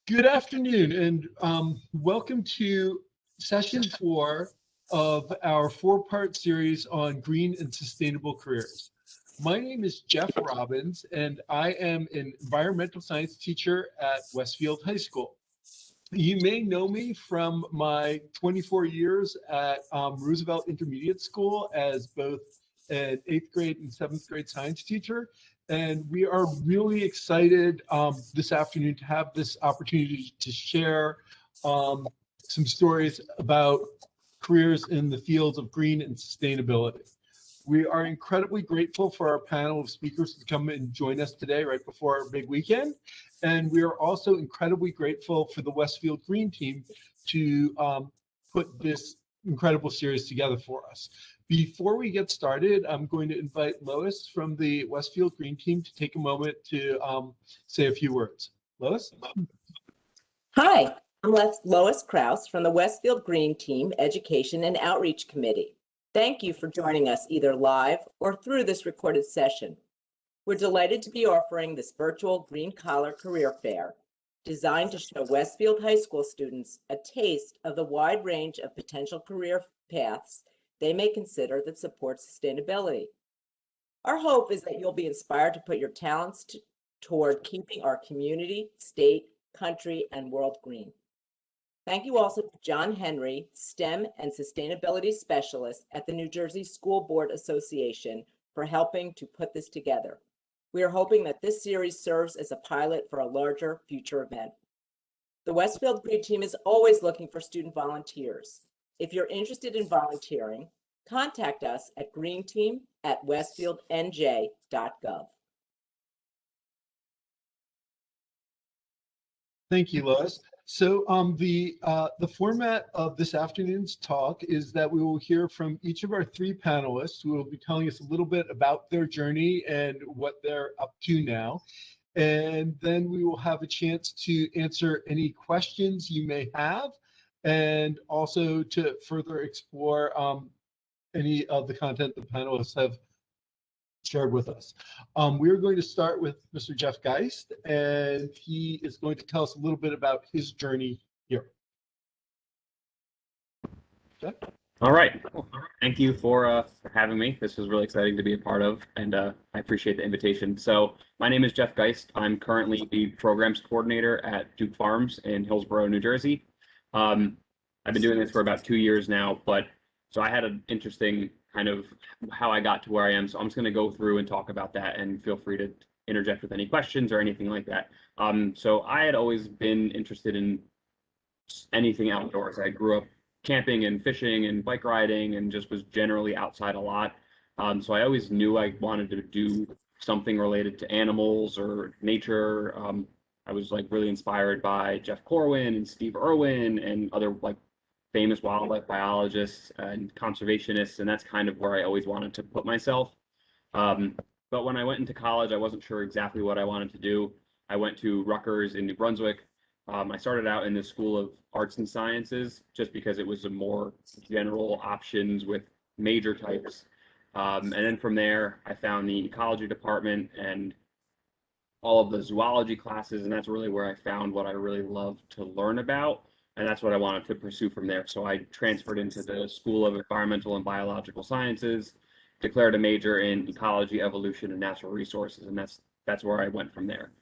Good afternoon, and welcome to session 4 of our 4-part series on green and sustainable careers. My name is Jeff Robbins, and I am an environmental science teacher at Westfield High School. You may know me from my 24 years at Roosevelt Intermediate School as both an 8th grade and 7th grade science teacher. And we are really excited this afternoon to have this opportunity to share some stories about careers in the fields of green and sustainability. We are incredibly grateful for our panel of speakers to come and join us today right before our big weekend. And we are also incredibly grateful for the Westfield Green team to put this incredible series together for us. Before we get started, I'm going to invite Lois from the Westfield Green team to take a moment to say a few words. Lois? Hi, I'm Lois Krause from the Westfield Green Team Education and Outreach Committee. Thank you for joining us either live or through this recorded session. We're delighted to be offering this virtual Green Collar Career Fair, designed to show Westfield High School students a taste of the wide range of potential career paths they may consider that support sustainability. Our hope is that you'll be inspired to put your talents toward keeping our community, state, country, and world green. Thank you also to John Henry, STEM and Sustainability Specialist at the New Jersey School Board Association, for helping to put this together. We are hoping that this series serves as a pilot for a larger future event. The Westfield Green Team is always looking for student volunteers. If you're interested in volunteering, contact us at greenteam@westfieldnj.gov. Thank you, Lois. So the format of this afternoon's talk is that we will hear from each of our 3 panelists who will be telling us a little bit about their journey and what they're up to now. And then we will have a chance to answer any questions you may have, and also to further explore any of the content the panelists have shared with us. We're going to start with Mr. Jeffgeist, and he is going to tell us a little bit about his journey here. Jeff? All right. Well, thank you for having me. This was really exciting to be a part of, and I appreciate the invitation. So my name is Jeffgeist. I'm currently the programs coordinator at Duke Farms in Hillsborough, New Jersey. I've been doing this for about 2 years now, but so I had an interesting kind of how I got to where I am. So I'm just going to go through and talk about that, and feel free to interject with any questions or anything like that. So I had always been interested in anything outdoors. I grew up camping and fishing and bike riding, and just was generally outside a lot. So I always knew I wanted to do something related to animals or nature. I was like really inspired by Jeff Corwin and Steve Irwin and other like famous wildlife biologists and conservationists, and that's kind of where I always wanted to put myself. But when I went into college, I wasn't sure exactly what I wanted to do. I went to Rutgers in New Brunswick. I started out in the School of Arts and Sciences just because it was a more general options with major types. And then from there, I found the ecology department and all of the zoology classes, and that's really where I found what I really loved to learn about. And that's what I wanted to pursue from there. So I transferred into the School of Environmental and Biological Sciences, declared a major in ecology, evolution, and natural resources, and that's where I went from there.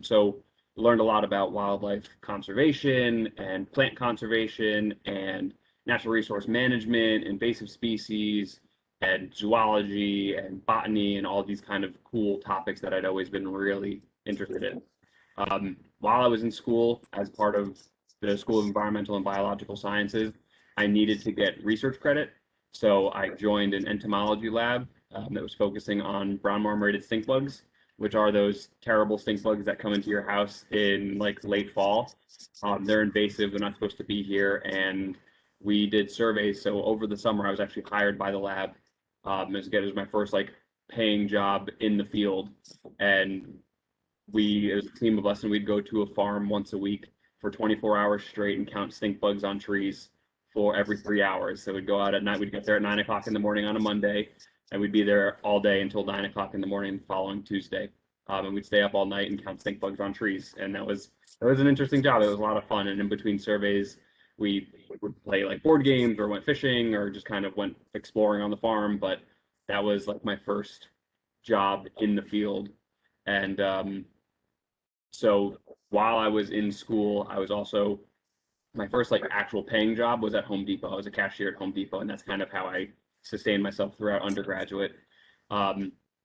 So learned a lot about wildlife conservation and plant conservation and natural resource management, invasive species, and zoology and botany, and all these kind of cool topics that I'd always been really interested in. While I was in school, as part of the School of Environmental and Biological Sciences, I needed to get research credit. So I joined an entomology lab that was focusing on brown marmorated stink bugs, which are those terrible stink bugs that come into your house in like late fall. They're invasive, they're not supposed to be here. And we did surveys. So over the summer, I was actually hired by the lab. It was my first like paying job in the field. And it was a team of us, and we'd go to a farm once a week for 24 hours straight and count stink bugs on trees for every 3 hours. So we'd go out at night, we'd get there at 9 o'clock in the morning on a Monday, and we'd be there all day until 9 o'clock in the morning the following Tuesday. and we'd stay up all night and count stink bugs on trees. And that was an interesting job. It was a lot of fun. And in between surveys, we would play like board games or went fishing or just kind of went exploring on the farm. But that was like my first job in the field. And so while I was in school, I was also, my first like actual paying job was at Home Depot. I was a cashier at Home Depot, and that's kind of how I sustained myself throughout undergraduate.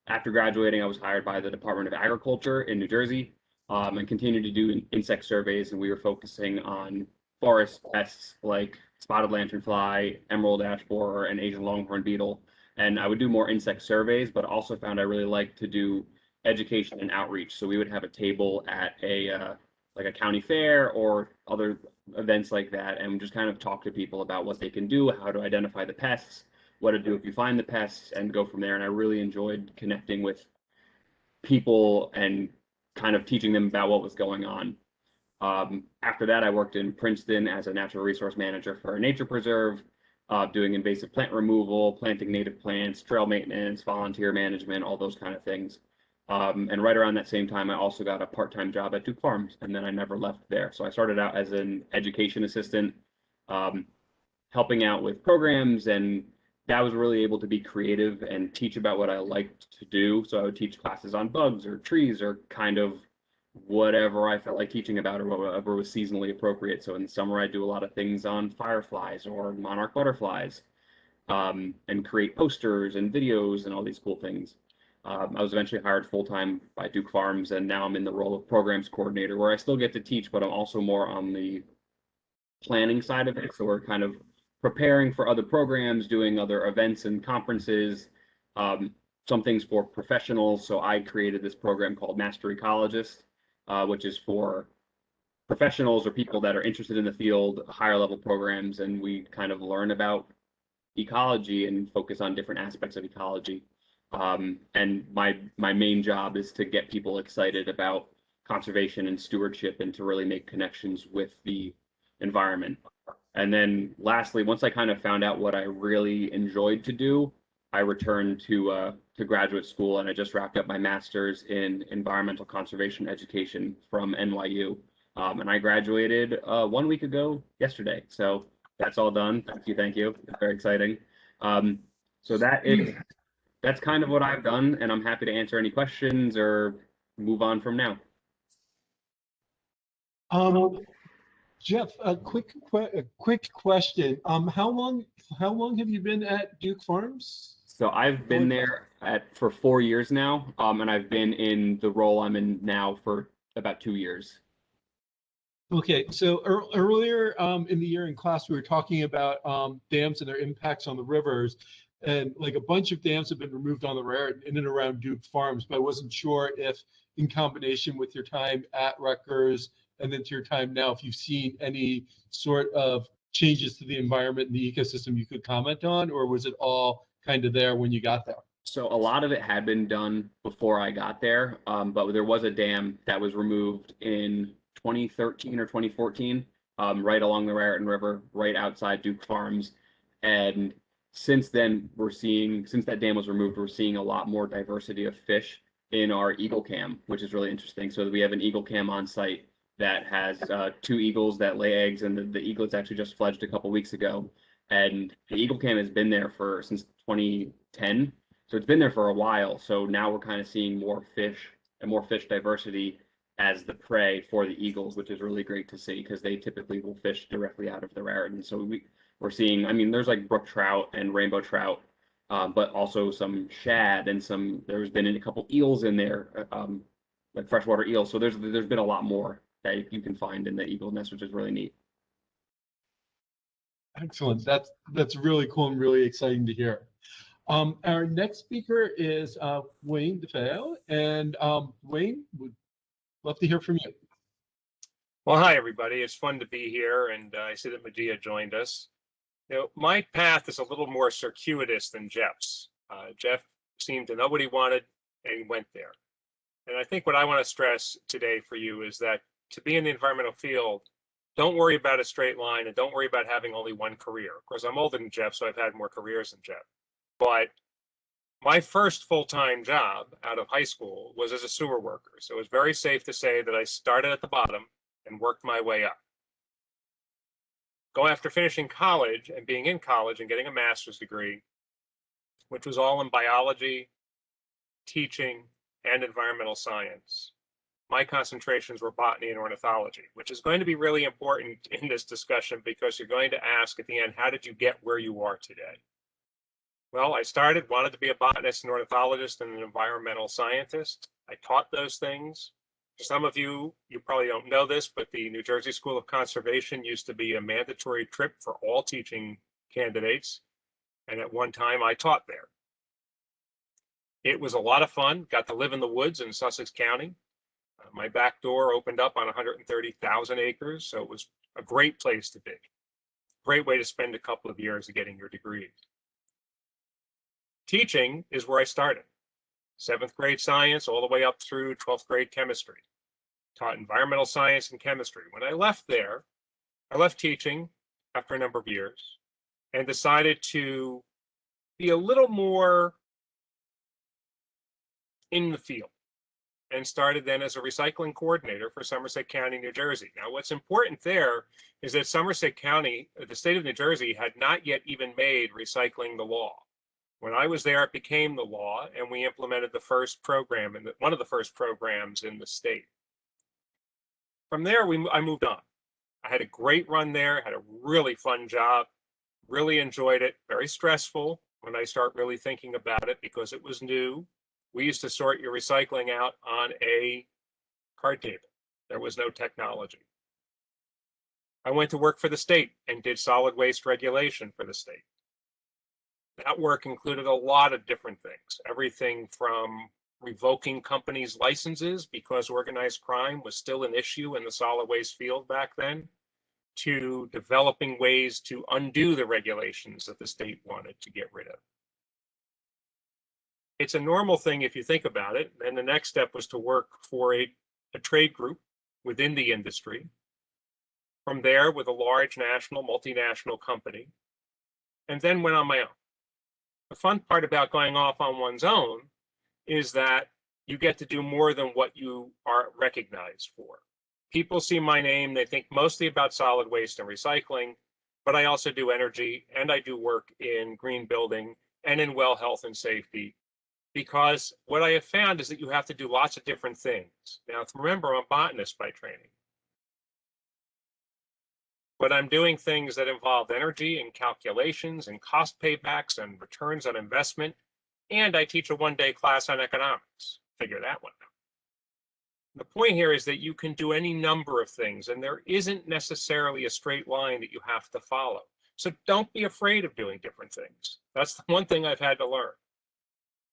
After graduating, I was hired by the Department of Agriculture in New Jersey, and continued to do insect surveys, and we were focusing on forest pests like spotted lanternfly, emerald ash borer, and Asian longhorn beetle. And I would do more insect surveys, but also found I really liked to do education and outreach. So we would have a table at a like a county fair or other events like that, and just kind of talk to people about what they can do, how to identify the pests, what to do if you find the pests, and go from there. And I really enjoyed connecting with people and kind of teaching them about what was going on. After that, I worked in Princeton as a natural resource manager for a nature preserve, doing invasive plant removal, planting native plants, trail maintenance, volunteer management, all those kind of things. And right around that same time, I also got a part-time job at Duke Farms, and then I never left there. So I started out as an education assistant, helping out with programs, and that was really able to be creative and teach about what I liked to do. So I would teach classes on bugs or trees or kind of whatever I felt like teaching about or whatever was seasonally appropriate. So in the summer, I do a lot of things on fireflies or monarch butterflies, and create posters and videos and all these cool things. I was eventually hired full-time by Duke Farms, and now I'm in the role of programs coordinator, where I still get to teach, but I'm also more on the planning side of it. So we're kind of preparing for other programs, doing other events and conferences, some things for professionals. So I created this program called Master Ecologist, which is for professionals or people that are interested in the field, higher level programs, and we kind of learn about ecology and focus on different aspects of ecology. And my main job is to get people excited about conservation and stewardship and to really make connections with the environment. And then lastly, once I kind of found out what I really enjoyed to do, I returned to graduate school, and I just wrapped up my master's in environmental conservation education from NYU. And I graduated 1 week ago yesterday. So that's all done. Thank you. It's very exciting. So that's kind of what I've done, and I'm happy to answer any questions or move on from now. Jeff, a quick question. How long have you been at Duke Farms? So I've been there for 4 years now, and I've been in the role I'm in now for about 2 years. Okay, so earlier in the year in class, we were talking about dams and their impacts on the rivers, and like a bunch of dams have been removed on the Raritan in and around Duke Farms, but I wasn't sure if in combination with your time at Rutgers and then to your time now, if you've seen any sort of changes to the environment and the ecosystem you could comment on, or was it all kind of there when you got there? So a lot of it had been done before I got there, but there was a dam that was removed in 2013 or 2014, right along the Raritan River, right outside Duke Farms. And since then, since that dam was removed, we're seeing a lot more diversity of fish in our eagle cam, which is really interesting. So we have an eagle cam on site that has 2 eagles that lay eggs, and the eaglets actually just fledged a couple weeks ago. And the eagle cam has been there since 2010. So it's been there for a while. So now we're kind of seeing more fish and more fish diversity as the prey for the eagles, which is really great to see because they typically will fish directly out of the Raritan. So we're seeing, I mean, there's like brook trout and rainbow trout, but also some shad and there's been a couple eels in there, like freshwater eels. So there's been a lot more that you can find in the eagle nest, which is really neat. Excellent. That's really cool and really exciting to hear. Our next speaker is Wayne DeFeo, and Wayne, would love to hear from you. Well, hi, everybody. It's fun to be here, and I see that Medea joined us. You know, my path is a little more circuitous than Jeff's. Jeff seemed to know what he wanted, and he went there. And I think what I want to stress today for you is that to be in the environmental field, don't worry about a straight line, and don't worry about having only one career. Of course, I'm older than Jeff, so I've had more careers than Jeff. But My first full-time job out of high school was as a sewer worker. So it was very safe to say that I started at the bottom and worked my way up. Go after finishing college and being in college and getting a master's degree, which was all in biology, teaching, and environmental science. My concentrations were botany and ornithology, which is going to be really important in this discussion because you're going to ask at the end, how did you get where you are today? Well, I wanted to be a botanist, an ornithologist, and an environmental scientist. I taught those things. Some of you probably don't know this, but the New Jersey School of Conservation used to be a mandatory trip for all teaching candidates. And at one time I taught there. It was a lot of fun, got to live in the woods in Sussex County. My back door opened up on 130,000 acres, so it was a great place to be. Great way to spend a couple of years of getting your degrees. Teaching is where I started. 7th grade science all the way up through 12th grade chemistry. Taught environmental science and chemistry. When I left there, I left teaching after a number of years and decided to be a little more in the field and started then as a recycling coordinator for Somerset County, New Jersey. Now, what's important there is that Somerset County, the state of New Jersey, had not yet even made recycling the law. When I was there, it became the law, and we implemented the first program, and one of the first programs in the state. From there, I moved on. I had a great run there, had a really fun job, really enjoyed it, very stressful when I start really thinking about it because it was new. We used to sort your recycling out on a card table. There was no technology. I went to work for the state and did solid waste regulation for the state. That work included a lot of different things, everything from revoking companies' licenses because organized crime was still an issue in the solid waste field back then, to developing ways to undo the regulations that the state wanted to get rid of. It's a normal thing if you think about it. And the next step was to work for a trade group within the industry. From there, with a large national, multinational company, and then went on my own. The fun part about going off on one's own is that you get to do more than what you are recognized for. People see my name, they think mostly about solid waste and recycling, but I also do energy and I do work in green building and in well health and safety, because what I have found is that you have to do lots of different things. Now, remember, I'm a botanist by training, but I'm doing things that involve energy and calculations and cost paybacks and returns on investment. And I teach a one-day class on economics. Figure that one out. The point here is that you can do any number of things, and there isn't necessarily a straight line that you have to follow. So don't be afraid of doing different things. That's the one thing I've had to learn.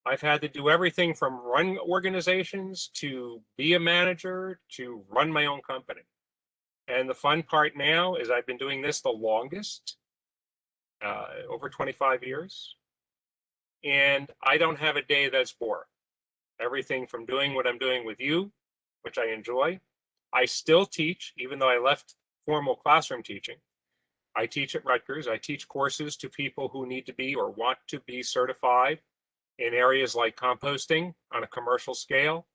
I've had to do everything from run organizations to be a manager to run my own company. And the fun part now is I've been doing this the longest, over 25 years. And I don't have a day that's boring. Everything from doing what I'm doing with you, which I enjoy. I still teach, even though I left formal classroom teaching. I teach at Rutgers. I teach courses to people who need to be or want to be certified in areas like composting on a commercial scale,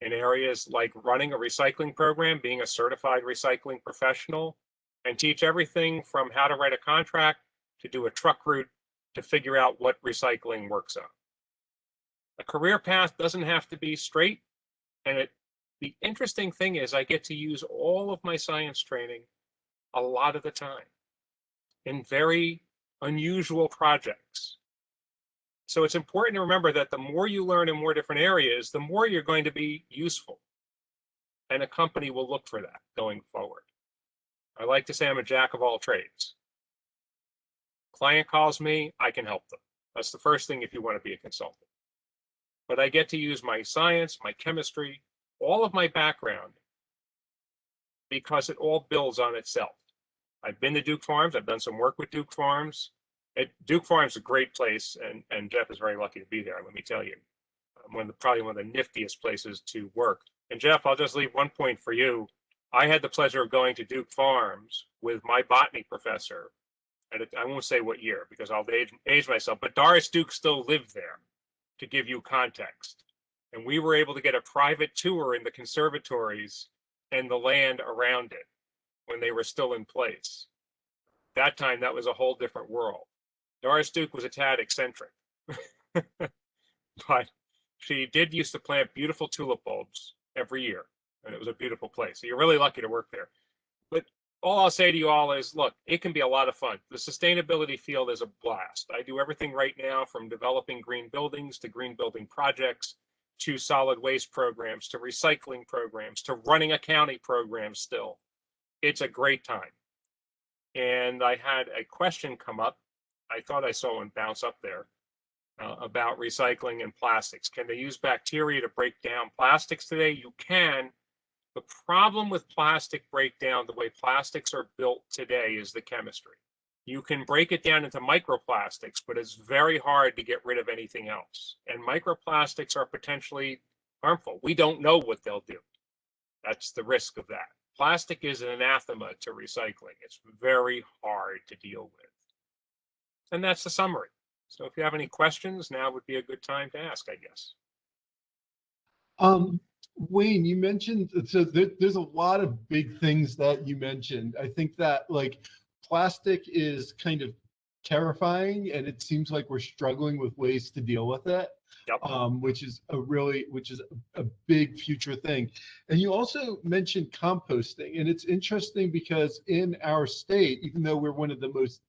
in areas like running a recycling program, being a certified recycling professional, and teach everything from how to write a contract to do a truck route to figure out what recycling works on. A career path doesn't have to be straight, and the interesting thing is I get to use all of my science training a lot of the time in very unusual projects. So it's important to remember that the more you learn in more different areas, the more you're going to be useful. And a company will look for that going forward. I like to say I'm a jack of all trades. Client calls me, I can help them. That's the first thing if you want to be a consultant. But I get to use my science, my chemistry, all of my background, because it all builds on itself. I've been to Duke Farms. I've done some work with Duke Farms. Duke Farms is a great place, and Jeff is very lucky to be there, let me tell you. Probably one of the niftiest places to work. And Jeff, I'll just leave one point for you. I had the pleasure of going to Duke Farms with my botany professor. And I won't say what year because I'll age myself, but Doris Duke still lived there. to give you context. And we were able to get a private tour in the conservatories and the land around it when they were still in place. That time, that was a whole different world. Doris Duke was a tad eccentric, but she did used to plant beautiful tulip bulbs every year, and it was a beautiful place. So you're really lucky to work there. But all I'll say to you all is, look, it can be a lot of fun. The sustainability field is a blast. I do everything right now from developing green buildings to green building projects to solid waste programs to recycling programs to running a county program still. It's a great time. And I had a question come up. I thought I saw one bounce up there about recycling and plastics. Can they use bacteria to break down plastics today? You can. The problem with plastic breakdown, the way plastics are built today, is the chemistry. You can break it down into microplastics, but it's very hard to get rid of anything else. And microplastics are potentially harmful. We don't know what they'll do. That's the risk of that. Plastic is an anathema to recycling. It's very hard to deal with. And that's the summary. So if you have any questions, now would be a good time to ask, I guess. Wayne, you mentioned, so there's a lot of big things that you mentioned. I think that like plastic is kind of terrifying, and it seems like we're struggling with ways to deal with it. Yep. Which is a big future thing. And you also mentioned composting, and it's interesting because in our state, even though we're one of the most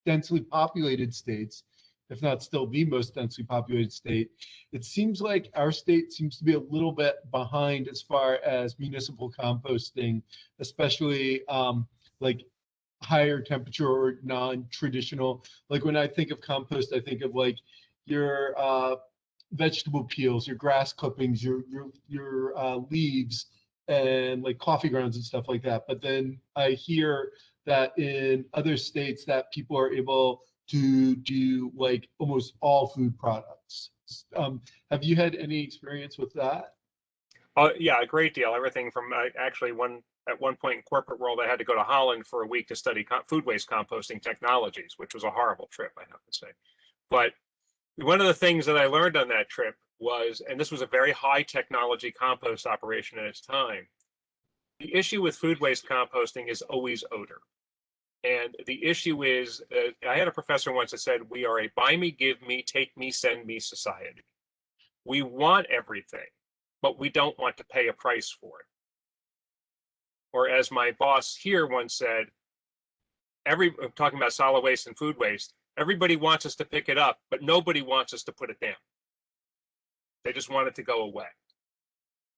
densely populated states, if not still the most densely populated state, it seems like our state seems to be a little bit behind as far as municipal composting, especially like higher temperature or non-traditional. Like when I think of compost, I think of like your vegetable peels, your grass clippings, your leaves, and like coffee grounds and stuff like that. But then I hear that in other states that people are able to do like almost all food products. Have you had any experience with that? Yeah, a great deal. Everything from actually at one point in corporate world, I had to go to Holland for a week to study food waste composting technologies, which was a horrible trip, I have to say. But one of the things that I learned on that trip was, and this was a very high technology compost operation at its time, the issue with food waste composting is always odor. And the issue is, I had a professor once that said, we are a buy me, give me, take me, send me society. We want everything, but we don't want to pay a price for it. Or as my boss here once said, talking about solid waste and food waste, everybody wants us to pick it up, but nobody wants us to put it down. They just want it to go away.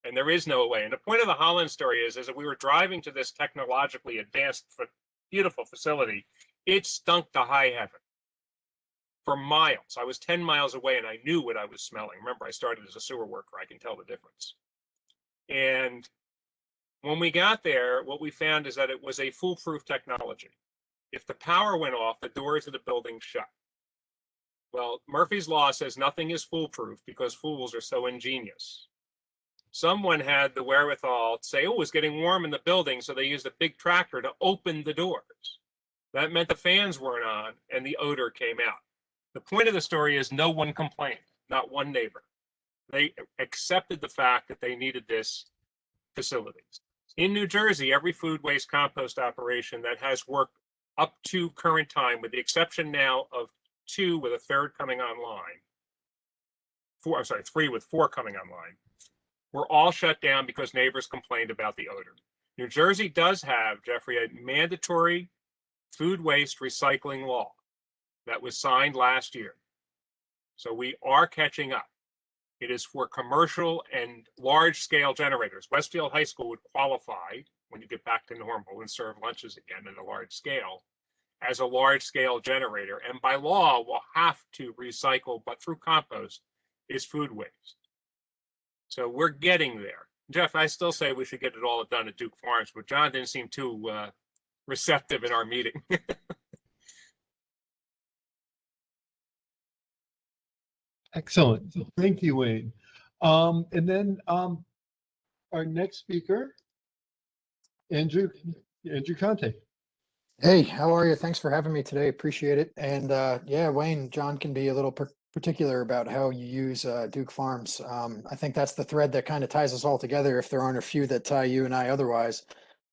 And there is no way. And the point of the Holland story is that we were driving to this technologically advanced, beautiful facility. It stunk to high heaven for miles. I was 10 miles away and I knew what I was smelling. Remember, I started as a sewer worker. I can tell the difference. And when we got there, what we found is that it was a foolproof technology. If the power went off, the doors of the building shut. Well, Murphy's Law says nothing is foolproof because fools are so ingenious. Someone had the wherewithal to say, oh, it was getting warm in the building, so they used a big tractor to open the doors. That meant the fans weren't on and the odor came out. The point of the story is no one complained, not one neighbor. They accepted the fact that they needed this facility. In New Jersey, every food waste compost operation that has worked up to current time, with the exception now of 2 with a third coming online, 3 with 4 coming online, were all shut down because neighbors complained about the odor. New Jersey does have, Jeffrey, a mandatory food waste recycling law that was signed last year. So we are catching up. It is for commercial and large scale generators. Westfield High School would qualify when you get back to normal and serve lunches again at a large scale as a large scale generator. And by law will have to recycle, but through compost is food waste. So we're getting there. Jeff, I still say we should get it all done at Duke Farms, but John didn't seem too receptive in our meeting. Excellent. Thank you, Wayne. And then our next speaker, Andrew Conte. Hey, how are you? Thanks for having me today. Appreciate it. And yeah, Wayne, John can be a little particular about how you use Duke Farms. I think that's the thread that kind of ties us all together, if there aren't a few that tie you and I otherwise.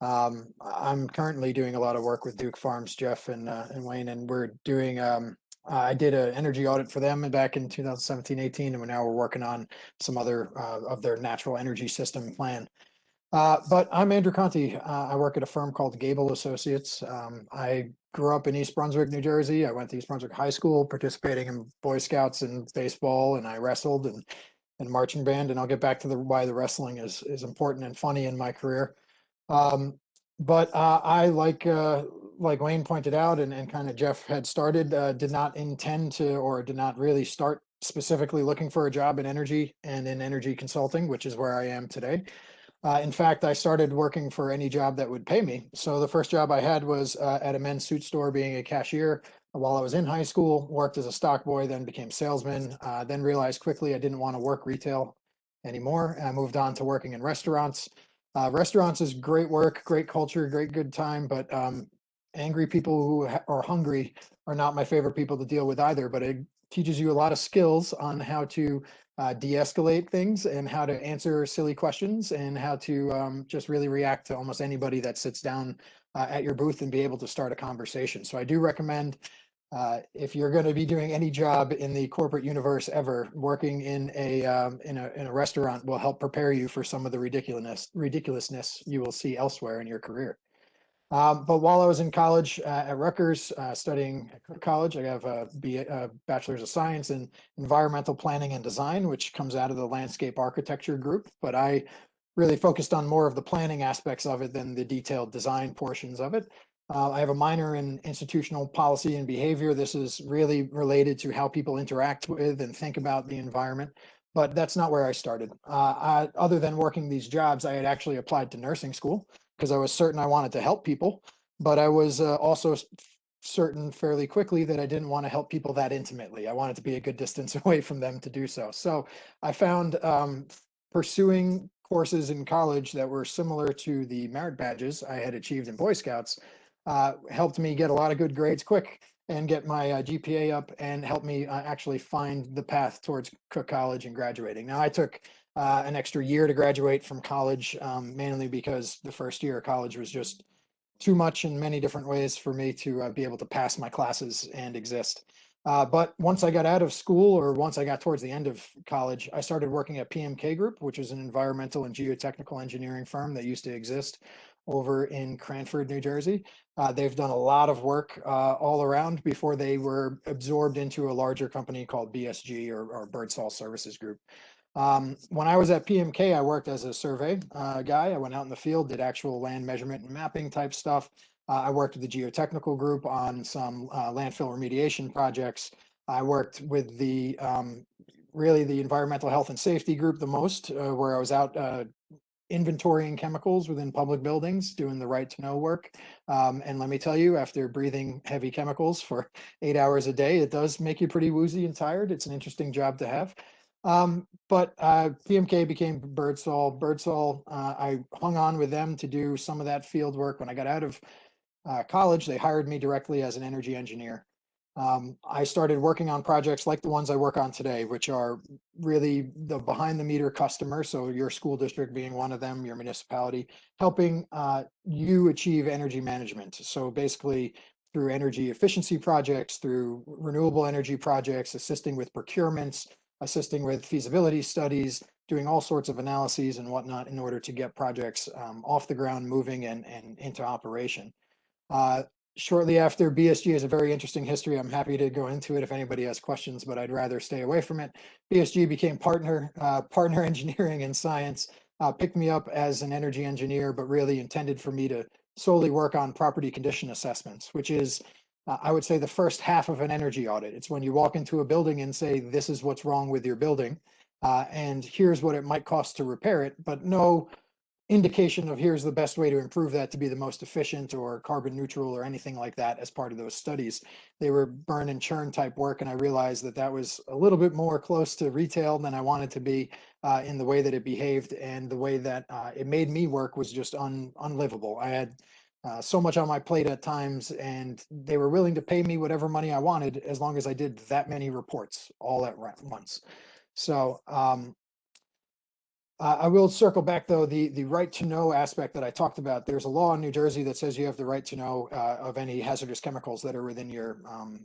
I'm currently doing a lot of work with Duke Farms, Jeff and Wayne, and we're doing, I did an energy audit for them back in 2017-18, and now we're working on some other of their natural energy system plan. But I'm Andrew Conte. I work at a firm called Gable Associates. I grew up in East Brunswick, New Jersey. I went to East Brunswick High School, participating in Boy Scouts and baseball, and I wrestled and marching band. And I'll get back to why the wrestling is important and funny in my career. But I like Wayne pointed out, and kind of Jeff had started, did not intend to, or did not really start specifically looking for a job in energy and in energy consulting, which is where I am today. In fact, I started working for any job that would pay me. So the first job I had was at a men's suit store being a cashier while I was in high school, worked as a stock boy, then became salesman, then realized quickly I didn't want to work retail anymore. I moved on to working in restaurants. Restaurants is great work, great culture, great good time, but angry people who are hungry are not my favorite people to deal with either, but it teaches you a lot of skills on how to de-escalate things and how to answer silly questions and how to just really react to almost anybody that sits down at your booth and be able to start a conversation. So I do recommend if you're going to be doing any job in the corporate universe ever, working in a restaurant will help prepare you for some of the ridiculousness you will see elsewhere in your career. But while I was in college at Rutgers, studying at Cook College, I have a Bachelor's of Science in Environmental Planning and Design, which comes out of the Landscape Architecture group. But I really focused on more of the planning aspects of it than the detailed design portions of it. I have a minor in institutional policy and behavior. This is really related to how people interact with and think about the environment. But that's not where I started. Other than working these jobs, I had actually applied to nursing school because I was certain I wanted to help people, but I was also certain fairly quickly that I didn't want to help people that intimately. I wanted to be a good distance away from them to do so. So I found pursuing courses in college that were similar to the merit badges I had achieved in Boy Scouts helped me get a lot of good grades quick and get my GPA up and helped me actually find the path towards Cook College and graduating. Now I took an extra year to graduate from college, mainly because the first year of college was just too much in many different ways for me to be able to pass my classes and exist. But once I got out of school, or once I got towards the end of college, I started working at PMK Group, which is an environmental and geotechnical engineering firm that used to exist over in Cranford, New Jersey. They've done a lot of work all around before they were absorbed into a larger company called BSG or Birdsall Services Group. When I was at PMK, I worked as a survey guy. I went out in the field, did actual land measurement and mapping type stuff. I worked with the geotechnical group on some landfill remediation projects. I worked with the really the environmental health and safety group the most, where I was out inventorying chemicals within public buildings, doing the right to know work. And let me tell you, after breathing heavy chemicals for 8 hours a day, it does make you pretty woozy and tired. It's an interesting job to have. But PMK became Birdsall. Birdsall, I hung on with them to do some of that field work. When I got out of college, they hired me directly as an energy engineer. I started working on projects like the ones I work on today, which are really the behind the meter customer. So your school district being one of them, your municipality, helping you achieve energy management. So basically through energy efficiency projects, through renewable energy projects, assisting with procurements, assisting with feasibility studies, doing all sorts of analyses and whatnot in order to get projects off the ground, moving and into operation. Shortly after, BSG has a very interesting history. I'm happy to go into it if anybody has questions, but I'd rather stay away from it. BSG became partner engineering and science, picked me up as an energy engineer, but really intended for me to solely work on property condition assessments, which is, I would say, the first half of an energy audit. It's when you walk into a building and say, this is what's wrong with your building, and here's what it might cost to repair it, but no indication of here's the best way to improve that to be the most efficient or carbon neutral or anything like that as part of those studies. They were burn and churn type work, and I realized that that was a little bit more close to retail than I wanted to be in the way that it behaved, and the way that it made me work was just unlivable. I had so much on my plate at times, and they were willing to pay me whatever money I wanted as long as I did that many reports all at once. So I will circle back though, the right to know aspect that I talked about. There's a law in New Jersey that says you have the right to know of any hazardous chemicals that are within your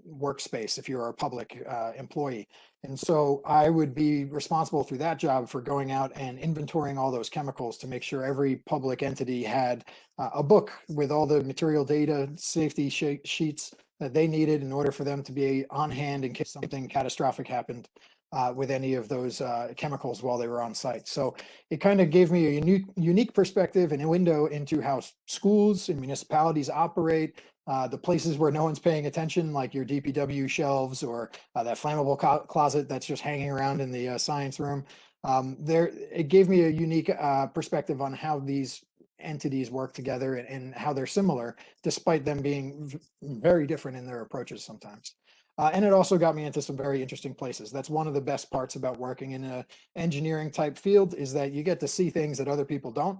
workspace if you're a public employee. And so I would be responsible through that job for going out and inventorying all those chemicals to make sure every public entity had a book with all the material data, safety sheets that they needed in order for them to be on hand in case something catastrophic happened with any of those chemicals while they were on site. So it kind of gave me a unique perspective and a window into how schools and municipalities operate, the places where no one's paying attention, like your DPW shelves or that flammable closet that's just hanging around in the science room. It gave me a unique perspective on how these entities work together and how they're similar, despite them being very different in their approaches sometimes. And it also got me into some very interesting places. That's one of the best parts about working in an engineering type field, is that you get to see things that other people don't.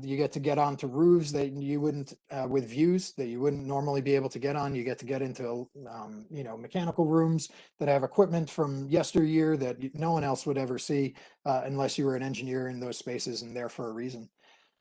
You get onto roofs that you wouldn't, with views that you wouldn't normally be able to get on. You get to get into, mechanical rooms that have equipment from yesteryear that no one else would ever see unless you were an engineer in those spaces and there for a reason.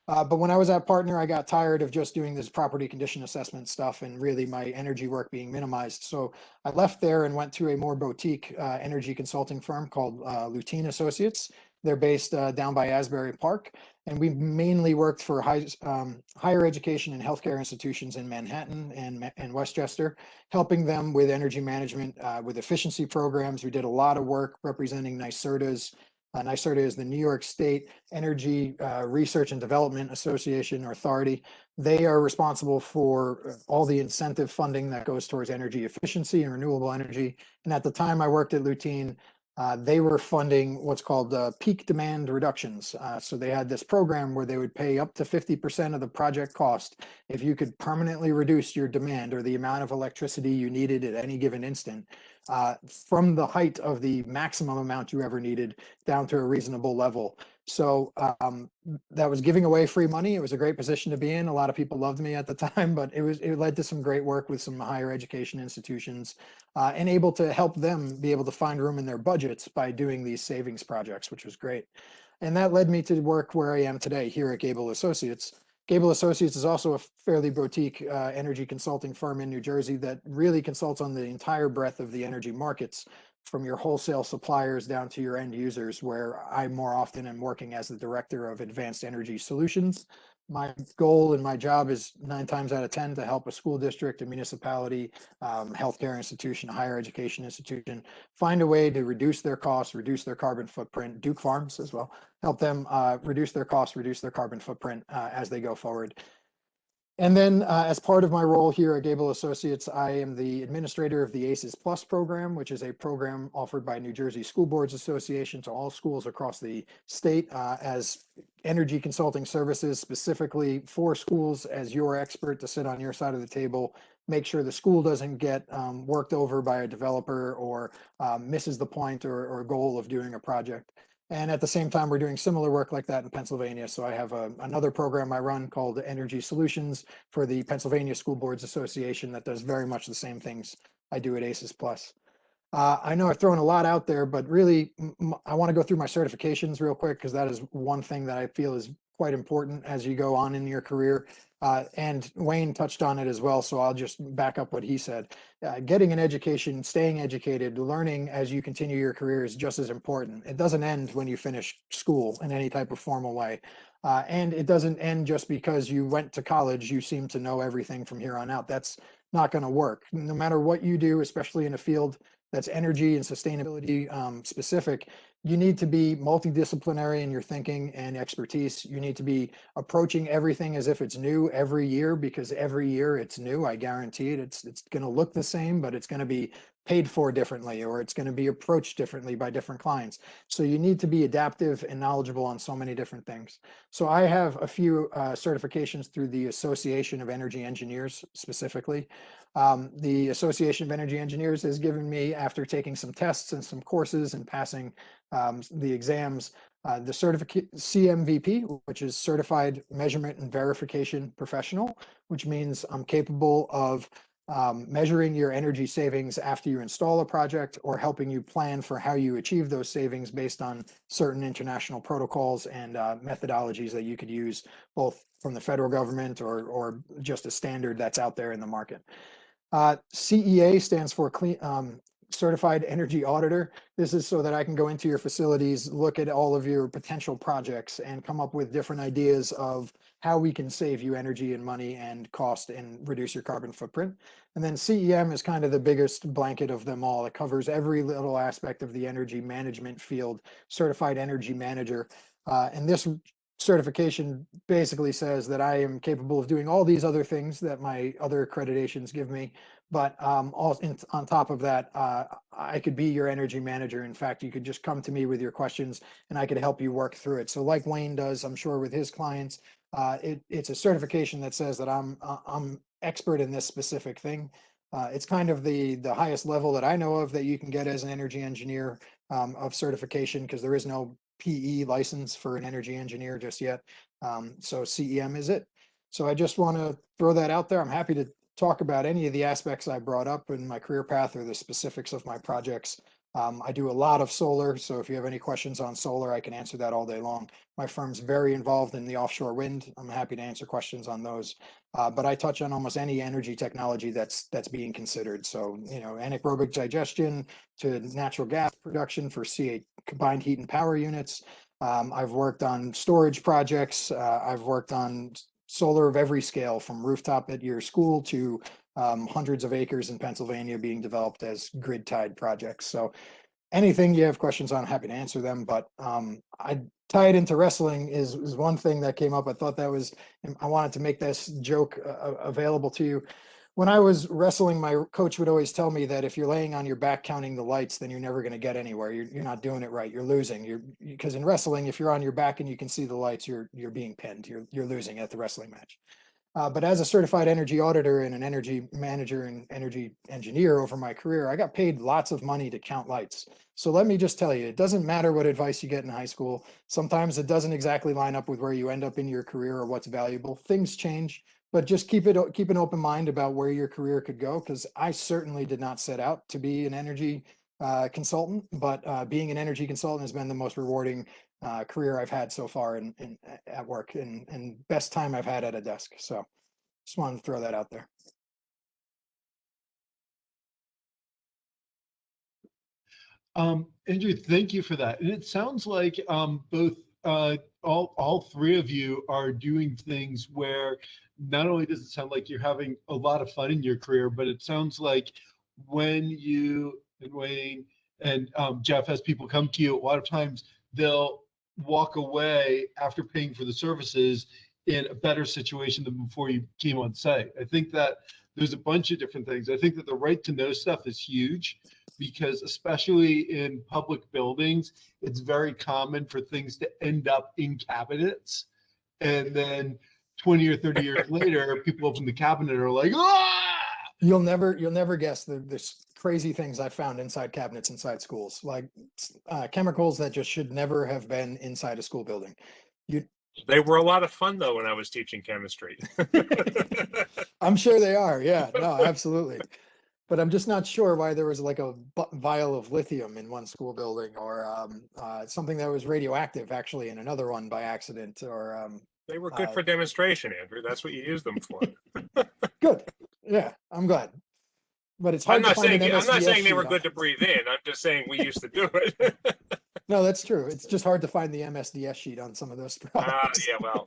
But when I was at Partner, I got tired of just doing this property condition assessment stuff and really my energy work being minimized. So I left there and went to a more boutique energy consulting firm called Lutine Associates. They're based down by Asbury Park. And we mainly worked for higher education and healthcare institutions in Manhattan and Westchester, helping them with energy management, with efficiency programs. We did a lot of work representing NYSERDA's. NYSERDA is the New York State Energy Research and Development Association or Authority. They are responsible for all the incentive funding that goes towards energy efficiency and renewable energy. And at the time I worked at Lutine, they were funding what's called peak demand reductions. So they had this program where they would pay up to 50% of the project cost if you could permanently reduce your demand or the amount of electricity you needed at any given instant from the height of the maximum amount you ever needed down to a reasonable level. So that was giving away free money. It was a great position to be in. A lot of people loved me at the time, but it led to some great work with some higher education institutions and able to help them be able to find room in their budgets by doing these savings projects, which was great. And that led me to work where I am today here at Gable Associates. Gable Associates is also a fairly boutique energy consulting firm in New Jersey that really consults on the entire breadth of the energy markets, from your wholesale suppliers down to your end users, where I more often am working as the director of advanced energy solutions. My goal and my job is 9 times out of 10 to help a school district, a municipality, healthcare institution, a higher education institution, find a way to reduce their costs, reduce their carbon footprint. Duke Farms as well, help them reduce their costs, reduce their carbon footprint as they go forward. And then as part of my role here at Gable Associates, I am the administrator of the ACESplus program, which is a program offered by New Jersey School Boards Association to all schools across the state as energy consulting services, specifically for schools as your expert to sit on your side of the table, make sure the school doesn't get worked over by a developer or misses the point or goal of doing a project. And at the same time, we're doing similar work like that in Pennsylvania. So I have another program I run called Energy Solutions for the Pennsylvania School Boards Association that does very much the same things I do at ACESplus. I know I've thrown a lot out there, but really, I want to go through my certifications real quick because that is one thing that I feel is quite important as you go on in your career. And Wayne touched on it as well, so I'll just back up what he said. Getting an education, staying educated, learning as you continue your career is just as important. It doesn't end when you finish school in any type of formal way. And it doesn't end just because you went to college, you seem to know everything from here on out. That's not going to work. No matter what you do, especially in a field that's energy and sustainability specific, you need to be multidisciplinary in your thinking and expertise. You need to be approaching everything as if it's new every year, because every year it's new. I guarantee it. It's going to look the same, but it's going to be paid for differently, or it's going to be approached differently by different clients. So you need to be adaptive and knowledgeable on so many different things. So I have a few certifications through the Association of Energy Engineers specifically. The Association of Energy Engineers has given me, after taking some tests and some courses and passing the exams, the CMVP, which is Certified Measurement and Verification Professional, which means I'm capable of measuring your energy savings after you install a project, or helping you plan for how you achieve those savings based on certain international protocols and methodologies that you could use, both from the federal government or just a standard that's out there in the market. CEA stands for Certified Energy Auditor. This is so that I can go into your facilities, look at all of your potential projects, and come up with different ideas of how we can save you energy and money and cost and reduce your carbon footprint. And then CEM is kind of the biggest blanket of them all. It covers every little aspect of the energy management field, Certified Energy Manager. And this certification basically says that I am capable of doing all these other things that my other accreditations give me. But on top of that, I could be your energy manager. In fact, you could just come to me with your questions and I could help you work through it. So like Wayne does, I'm sure, with his clients, it's a certification that says that I'm expert in this specific thing. It's kind of the highest level that I know of that you can get as an energy engineer of certification, because there is no PE license for an energy engineer just yet. So CEM is it. So I just want to throw that out there. I'm happy to talk about any of the aspects I brought up in my career path or the specifics of my projects. I do a lot of solar, so if you have any questions on solar, I can answer that all day long. My firm's very involved in the offshore wind. I'm happy to answer questions on those. But I touch on almost any energy technology that's being considered. So, anaerobic digestion to natural gas production for C8 combined heat and power units. I've worked on storage projects. I've worked on solar of every scale, from rooftop at your school to hundreds of acres in Pennsylvania being developed as grid tied projects. So anything you have questions on, I'm happy to answer them. But I tie it into wrestling is one thing that came up. I thought that was, I wanted to make this joke available to you. When I was wrestling, my coach would always tell me that if you're laying on your back counting the lights, then you're never going to get anywhere. You're not doing it right. You're losing. Because in wrestling, if you're on your back and you can see the lights, you're being pinned. You're losing at the wrestling match. But as a certified energy auditor and an energy manager and energy engineer over my career, I got paid lots of money to count lights. So let me just tell you, it doesn't matter what advice you get in high school. Sometimes it doesn't exactly line up with where you end up in your career or what's valuable. Things change, but just keep an open mind about where your career could go, because I certainly did not set out to be an energy consultant, but being an energy consultant has been the most rewarding career I've had so far at work, and best time I've had at a desk. So just wanted to throw that out there. Andrew, thank you for that. And it sounds like both all three of you are doing things where not only does it sound like you're having a lot of fun in your career, but it sounds like when you and Wayne and Jeff, as people come to you, a lot of times they'll walk away after paying for the services in a better situation than before you came on site. I think that there's a bunch of different things. I think that the right to know stuff is huge, because especially in public buildings, it's very common for things to end up in cabinets. And then 20 or 30 years later, people open the cabinet and are like, ah! You'll never guess the crazy things I found inside cabinets inside schools, like chemicals that just should never have been inside a school building. They were a lot of fun though when I was teaching chemistry. I'm sure they are. Yeah, no, absolutely. But I'm just not sure why there was like a vial of lithium in one school building, or something that was radioactive actually in another one by accident, or they were good for demonstration, Andrew. That's what you use them for. Good. Yeah, I'm glad. But it's hard I'm not to find saying an I'm not saying they were sheet good to breathe in. I'm just saying we used to do it. No, that's true. It's just hard to find the MSDS sheet on some of those products. Yeah, well,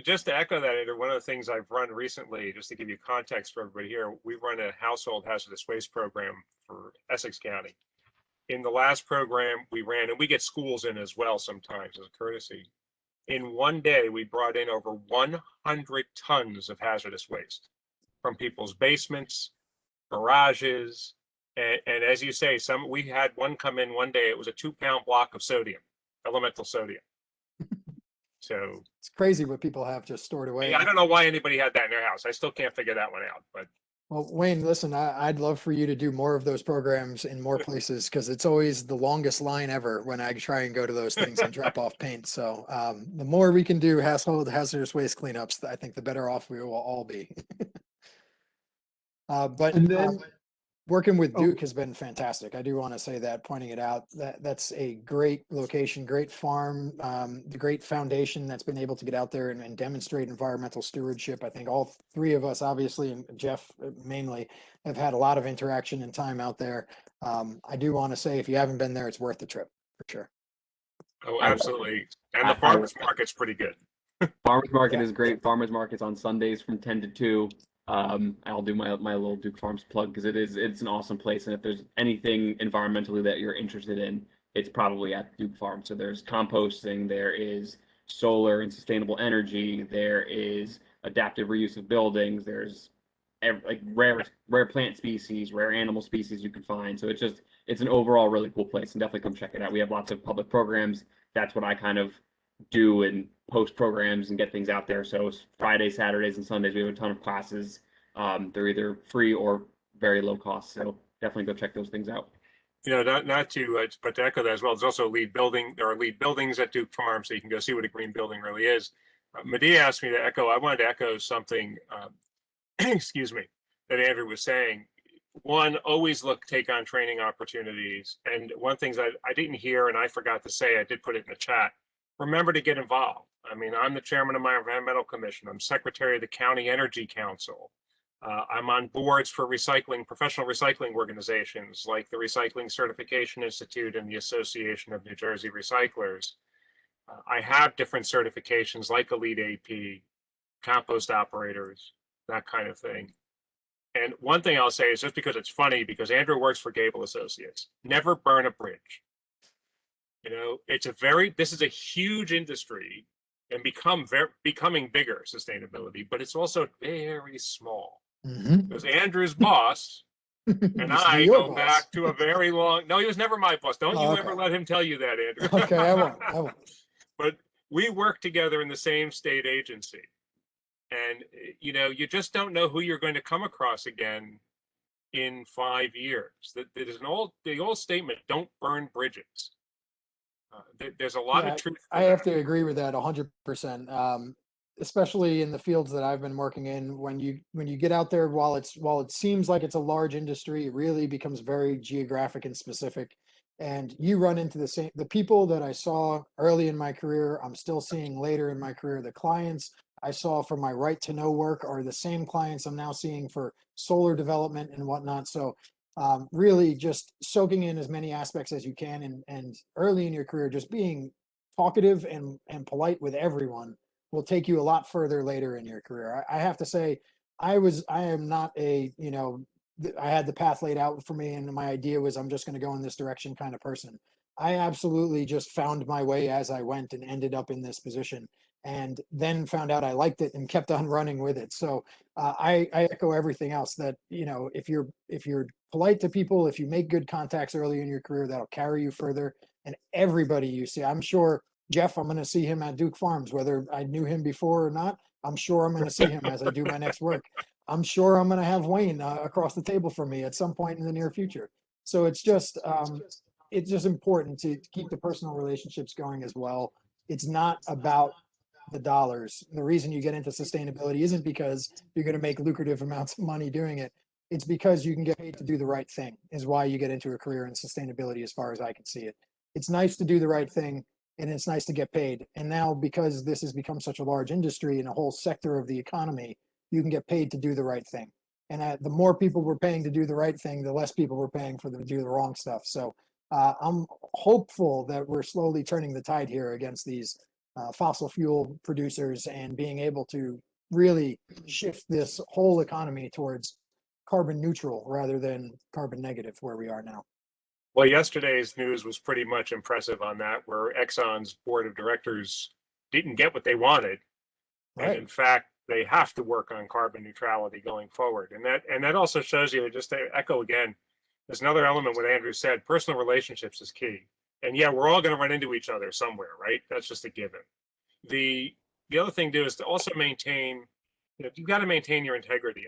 just to echo that, Andrew, one of the things I've run recently, just to give you context for everybody here, we run a household hazardous waste program for Essex County. In the last program we ran, and we get schools in as well sometimes as a courtesy. In one day, we brought in over 100 tons of hazardous waste from people's basements, garages, And as you say, we had one come in one day. It was a 2-pound block of sodium, elemental sodium. So It's crazy what people have just stored away. I don't know why anybody had that in their house. I still can't figure that one out. But Well, Wayne, listen, I'd love for you to do more of those programs in more places because it's always the longest line ever when I try and go to those things and drop off paint. So the more we can do household hazardous waste cleanups, I think the better off we will all be. But And then, working with Oh. Duke has been fantastic. I do want to say that, pointing it out, that's a great location, great farm, the great foundation that's been able to get out there and demonstrate environmental stewardship. I think all three of us, obviously, and Jeff mainly, have had a lot of interaction and time out there. I do want to say, if you haven't been there, it's worth the trip for sure. oh, absolutely. And the farmers market's pretty good. Farmers market Yeah. is great. Farmers market's on Sundays from 10 to 2. I'll do my little Duke Farms plug because it's an awesome place. And if there's anything environmentally that you're interested in, it's probably at Duke Farm. So there's composting, there is solar and sustainable energy, there is adaptive reuse of buildings, there's like rare plant species, rare animal species you can find. So it's an overall really cool place, and definitely come check it out. We have lots of public programs. That's what I kind of do and post programs and get things out there. So Fridays, Saturdays, and Sundays, we have a ton of classes. They're either free or very low cost. So definitely go check those things out. You know, not to, but to echo that as well, there's also there are lead buildings at Duke Farm, so you can go see what a green building really is. Medea asked me to echo, I wanted to echo something, excuse me, that Andrew was saying. One, always take on training opportunities. And one thing I didn't hear and I forgot to say, I did put it in the chat, remember to get involved. I mean, I'm the chairman of my environmental commission. I'm secretary of the County Energy Council. I'm on boards for professional recycling organizations like the Recycling Certification Institute and the Association of New Jersey Recyclers. I have different certifications like Elite AP, compost operators, that kind of thing. And one thing I'll say is, just because it's funny, because Andrew works for Gable Associates, never burn a bridge. You know, this is a huge industry and becoming bigger, sustainability, but it's also very small. Because Andrew's boss and I go back to a very long, no, he was never my boss. Don't you ever let him tell you that, Andrew. Okay, I won't. But we work together in the same state agency. And, you know, you just don't know who you're going to come across again in 5 years. There's the old statement, don't burn bridges. There's a lot of truth. I have to agree with that 100%. Especially in the fields that I've been working in, when you get out there, while it seems like it's a large industry, it really becomes very geographic and specific. And you run into the people that I saw early in my career, I'm still seeing later in my career. The clients I saw for my right to know work are the same clients I'm now seeing for solar development and whatnot. So really just soaking in as many aspects as you can, and early in your career, just being talkative and polite with everyone will take you a lot further later in your career. I have to say, I am not I had the path laid out for me and my idea was I'm just going to go in this direction kind of person. I absolutely just found my way as I went and ended up in this position, and then found out I liked it and kept on running with it. So I echo everything else that, you know, if you're polite to people, if you make good contacts early in your career, that'll carry you further. And everybody you see, I'm sure Jeff, I'm going to see him at Duke Farms, whether I knew him before or not. I'm sure I'm going to see him as I do my next work. I'm sure I'm going to have Wayne across the table from me at some point in the near future. So it's just important to keep the personal relationships going as well. It's not about the dollars. The reason you get into sustainability isn't because you're going to make lucrative amounts of money doing it. It's because you can get paid to do the right thing, is why you get into a career in sustainability, as far as I can see it. It's nice to do the right thing, and it's nice to get paid. And now, because this has become such a large industry and a whole sector of the economy, you can get paid to do the right thing. And the more people we're paying to do the right thing, the less people we're paying for them to do the wrong stuff. So I'm hopeful that we're slowly turning the tide here against these fossil fuel producers and being able to really shift this whole economy towards carbon neutral rather than carbon negative, where we are now. Well, yesterday's news was pretty much impressive on that, where Exxon's board of directors didn't get what they wanted. Right. And in fact, they have to work on carbon neutrality going forward. And that also shows you, just to echo again, there's another element what Andrew said, personal relationships is key. And yeah, we're all going to run into each other somewhere, right? That's just a given. The other thing to do is to also maintain, you've got to maintain your integrity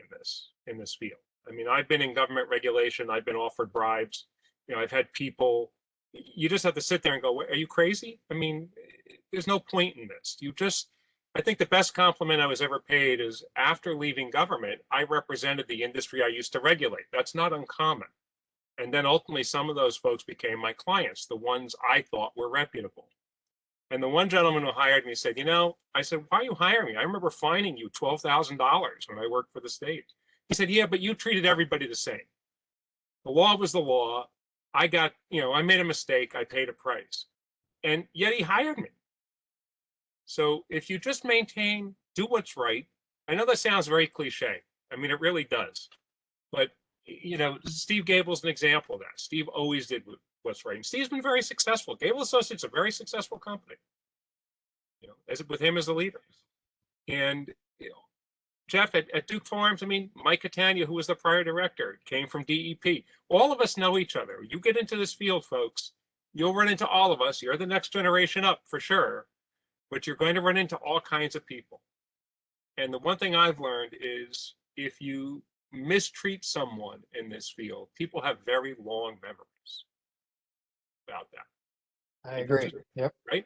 in this field. I mean, I've been in government regulation, I've been offered bribes, I've had people, you just have to sit there and go, are you crazy? I mean, there's no point in this. I think the best compliment I was ever paid is after leaving government, I represented the industry I used to regulate. That's not uncommon. And then ultimately, some of those folks became my clients, the ones I thought were reputable. And the one gentleman who hired me said, I said, why are you hiring me? I remember fining you $12,000 when I worked for the state. He said, yeah, but you treated everybody the same. The law was the law. I made a mistake. I paid a price. And yet he hired me. So if you just maintain, do what's right. I know that sounds very cliche. I mean, it really does. But, Steve Gable's an example of that. Steve always did what's right. And Steve's been very successful. Gable Associates is a very successful company, with him as the leader. And, Jeff, at Duke Farms, Mike Catania, who was the prior director, came from DEP. All of us know each other. You get into this field, folks, you'll run into all of us. You're the next generation up for sure, but you're going to run into all kinds of people. And the one thing I've learned is if you mistreat someone in this field, people have very long memories about that. I agree. Yep. Right?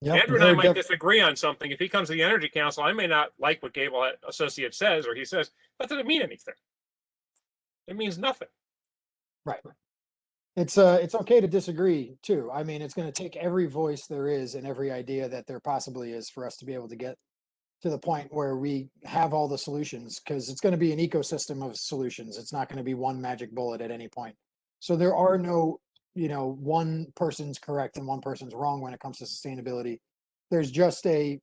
Yep. Andrew and I might disagree on something. If he comes to the Energy Council, I may not like what Gable Associates says, or he says, that doesn't mean anything. It means nothing. Right. It's okay to disagree too. I mean, it's going to take every voice there is and every idea that there possibly is for us to be able to get to the point where we have all the solutions, because it's going to be an ecosystem of solutions. It's not going to be one magic bullet at any point. So there are no, one person's correct and one person's wrong when it comes to sustainability. There's just a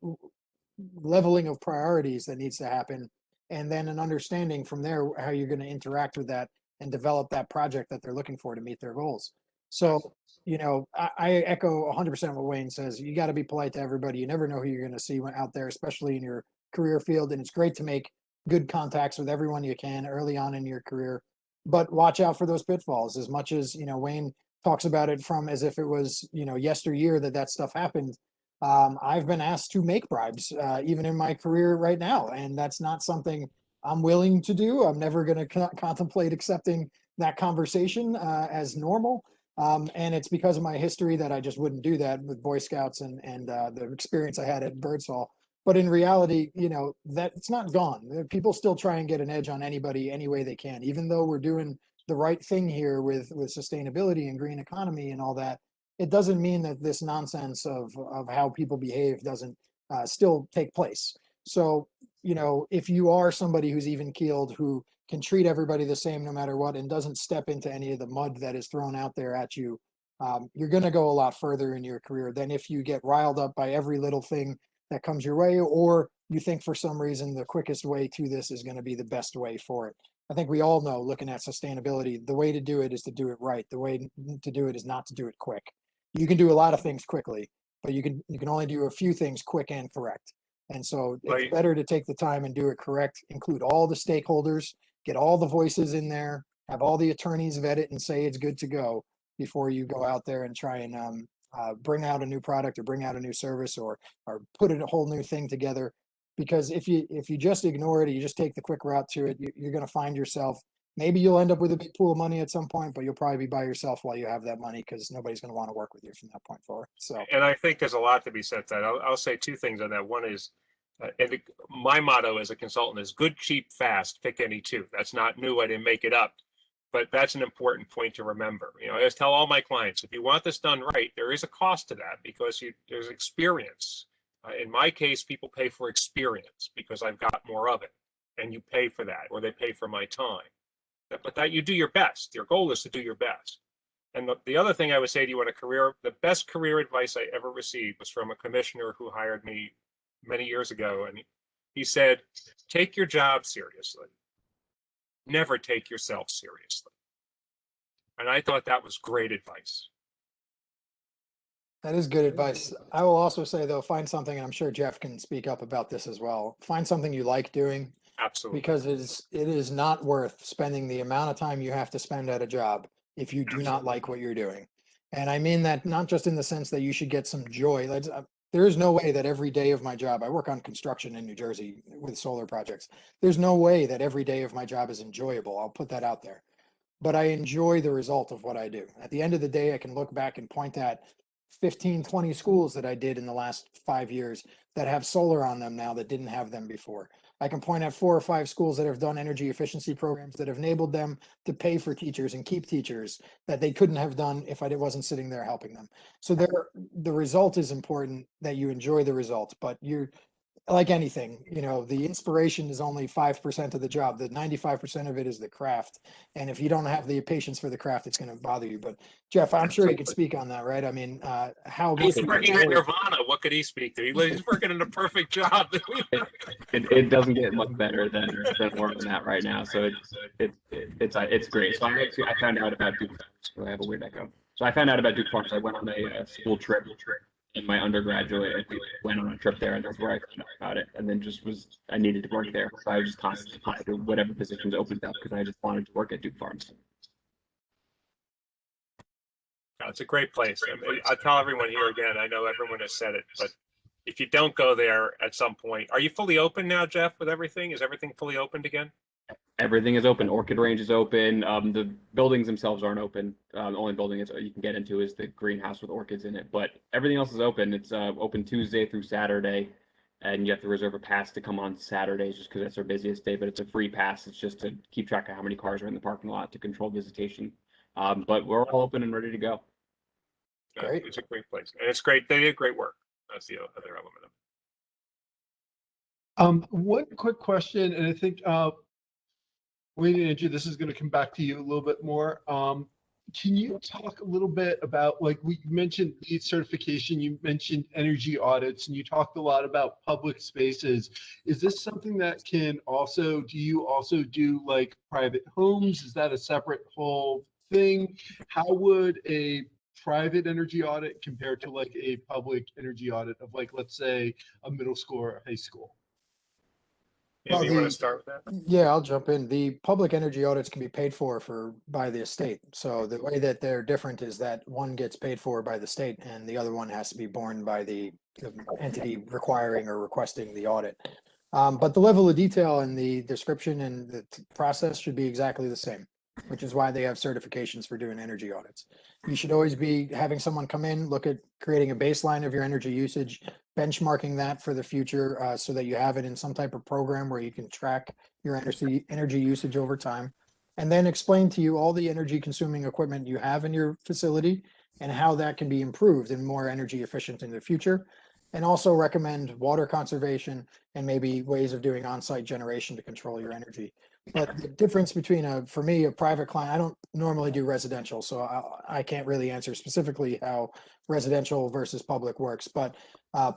leveling of priorities that needs to happen, and then an understanding from there how you're going to interact with that and develop that project that they're looking for to meet their goals. So, I echo 100% what Wayne says. You got to be polite to everybody. You never know who you're going to see out there, especially in your career field. And it's great to make good contacts with everyone you can early on in your career, but watch out for those pitfalls. As much as, Wayne talks about it from as if it was, yesteryear that stuff happened. I've been asked to make bribes, even in my career right now. And that's not something I'm willing to do. I'm never going to contemplate accepting that conversation as normal. And it's because of my history that I just wouldn't do that with Boy Scouts and the experience I had at Birdsall. But in reality, that it's not gone. People still try and get an edge on anybody any way they can, even though we're doing the right thing here with sustainability and green economy and all that. It doesn't mean that this nonsense of how people behave doesn't still take place. So, if you are somebody who's even keeled, who can treat everybody the same no matter what, and doesn't step into any of the mud that is thrown out there at you, you're going to go a lot further in your career than if you get riled up by every little thing that comes your way, or you think for some reason the quickest way to this is going to be the best way for it. I think we all know, looking at sustainability, the way to do it is to do it right. The way to do it is not to do it quick. You can do a lot of things quickly, but you can only do a few things quick and correct. And so it's better to take the time and do it correct, include all the stakeholders, get all the voices in there, have all the attorneys vet it and say it's good to go before you go out there and try and bring out a new product or bring out a new service or put a whole new thing together. Because if you just ignore it, you just take the quick route to it, you're going to find yourself, maybe you'll end up with a big pool of money at some point, but you'll probably be by yourself while you have that money, because nobody's going to want to work with you from that point forward. So, and I think there's a lot to be said to that. I'll say two things on that. One is, my motto as a consultant is good, cheap, fast, pick any two. That's not new. I didn't make it up, but that's an important point to remember. I always tell all my clients, if you want this done right, there is a cost to that, because there's experience. In my case, people pay for experience because I've got more of it, and you pay for that, or they pay for my time. But that you do your best. Your goal is to do your best. And the other thing I would say to you in a career, the best career advice I ever received was from a commissioner who hired me many years ago. And he said, take your job seriously. Never take yourself seriously. And I thought that was great advice. That is good advice. I will also say, though, find something, and I'm sure Jeff can speak up about this as well. Find something you like doing. Absolutely. because it is not worth spending the amount of time you have to spend at a job if you do not like what you're doing. And I mean that not just in the sense that you should get some joy. There is no way that every day of my job, I work on construction in New Jersey with solar projects. There's no way that every day of my job is enjoyable. I'll put that out there. But I enjoy the result of what I do. At the end of the day, I can look back and point at 15, 20 schools that I did in the last 5 years that have solar on them now that didn't have them before. I can point at 4 or 5 schools that have done energy efficiency programs that have enabled them to pay for teachers and keep teachers that they couldn't have done if I wasn't sitting there helping them. So the result is important, that you enjoy the result, but you're like anything, the inspiration is only 5% of the job. The 95% of it is the craft. And if you don't have the patience for the craft, it's going to bother you. But Jeff, I'm sure you could speak on that, right? I mean, how He's much working at Nirvana. What could he speak to? He's working in a perfect job. It doesn't get much better than where I'm at right now. So it's great. So I found out about Duke Farms. I have a weird echo. So I found out about Duke Farms. I went on a school trip in my undergraduate, and we went on a trip there, and that's where I found out about it. And then I needed to work there, so I was just constantly applying to whatever positions opened up because I just wanted to work at Duke Farms. It's a great place. I tell everyone here again, I know everyone has said it, but if you don't go there at some point, are you fully open now, Jeff, with everything? Is everything fully opened again? Everything is open. Orchid Range is open. The buildings themselves aren't open. The only building you can get into is the greenhouse with orchids in it. But everything else is open. It's open Tuesday through Saturday, and you have to reserve a pass to come on Saturdays just because that's our busiest day. But it's a free pass. It's just to keep track of how many cars are in the parking lot to control visitation. But we're all open and ready to go. Great. It's a great place, and it's great. They did great work. That's the other element of it. One quick question, and I think Wayne and Andrew, this is going to come back to you a little bit more. Can you talk a little bit about, like, we mentioned LEED certification, you mentioned energy audits, and you talked a lot about public spaces. Is this something that do you also do like private homes? Is that a separate whole thing? How would a private energy audit compare to like a public energy audit of, like, let's say a middle school or a high school? Well, you want to start with that? Yeah, I'll jump in. The public energy audits can be paid for by the state. So the way that they're different is that one gets paid for by the state and the other one has to be borne by the entity requiring or requesting the audit. But the level of detail and the description and the process should be exactly the same, which is why they have certifications for doing energy audits. You should always be having someone come in, look at creating a baseline of your energy usage, benchmarking that for the future so that you have it in some type of program where you can track your energy usage over time, and then explain to you all the energy consuming equipment you have in your facility and how that can be improved and more energy efficient in the future. And also recommend water conservation and maybe ways of doing on-site generation to control your energy. But the difference between for me, a private client, I don't normally do residential, so I can't really answer specifically how residential versus public works, but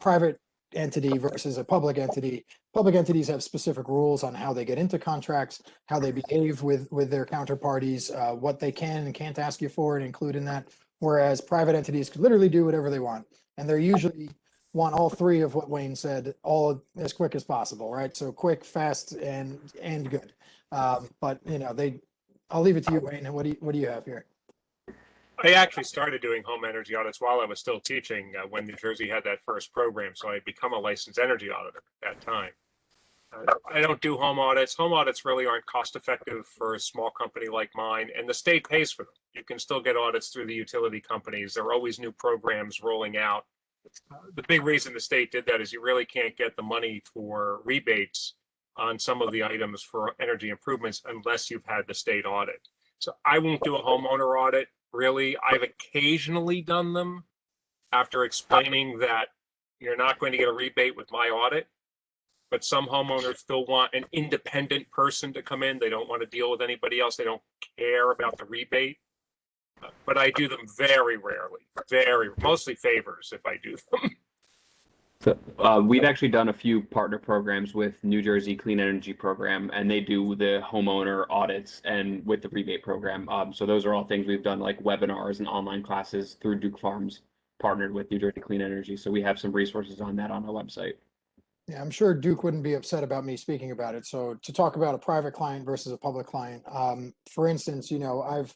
private entity versus a public entity. Public entities have specific rules on how they get into contracts, how they behave with their counterparties, what they can and can't ask you for and include in that. Whereas private entities could literally do whatever they want. And they're usually want all three of what Wayne said, all as quick as possible, right? So quick, fast, and good. But I'll leave it to you, Wayne. What do you have here? I actually started doing home energy audits while I was still teaching when New Jersey had that first program. So I had become a licensed energy auditor at that time. I don't do home audits. Home audits really aren't cost effective for a small company like mine, and the state pays for them. You can still get audits through the utility companies. There are always new programs rolling out. The big reason the state did that is you really can't get the money for rebates on some of the items for energy improvements unless you've had the state audit. So I won't do a homeowner audit, really. I've occasionally done them after explaining that you're not going to get a rebate with my audit, but some homeowners still want an independent person to come in. They don't want to deal with anybody else. They don't care about the rebate. But I do them very rarely, mostly favors if I do them. So, we've actually done a few partner programs with New Jersey Clean Energy Program, and they do the homeowner audits and with the rebate program. So those are all things we've done, like webinars and online classes through Duke Farms, partnered with New Jersey Clean Energy. So we have some resources on that on our website. Yeah, I'm sure Duke wouldn't be upset about me speaking about it. So to talk about a private client versus a public client, for instance, I've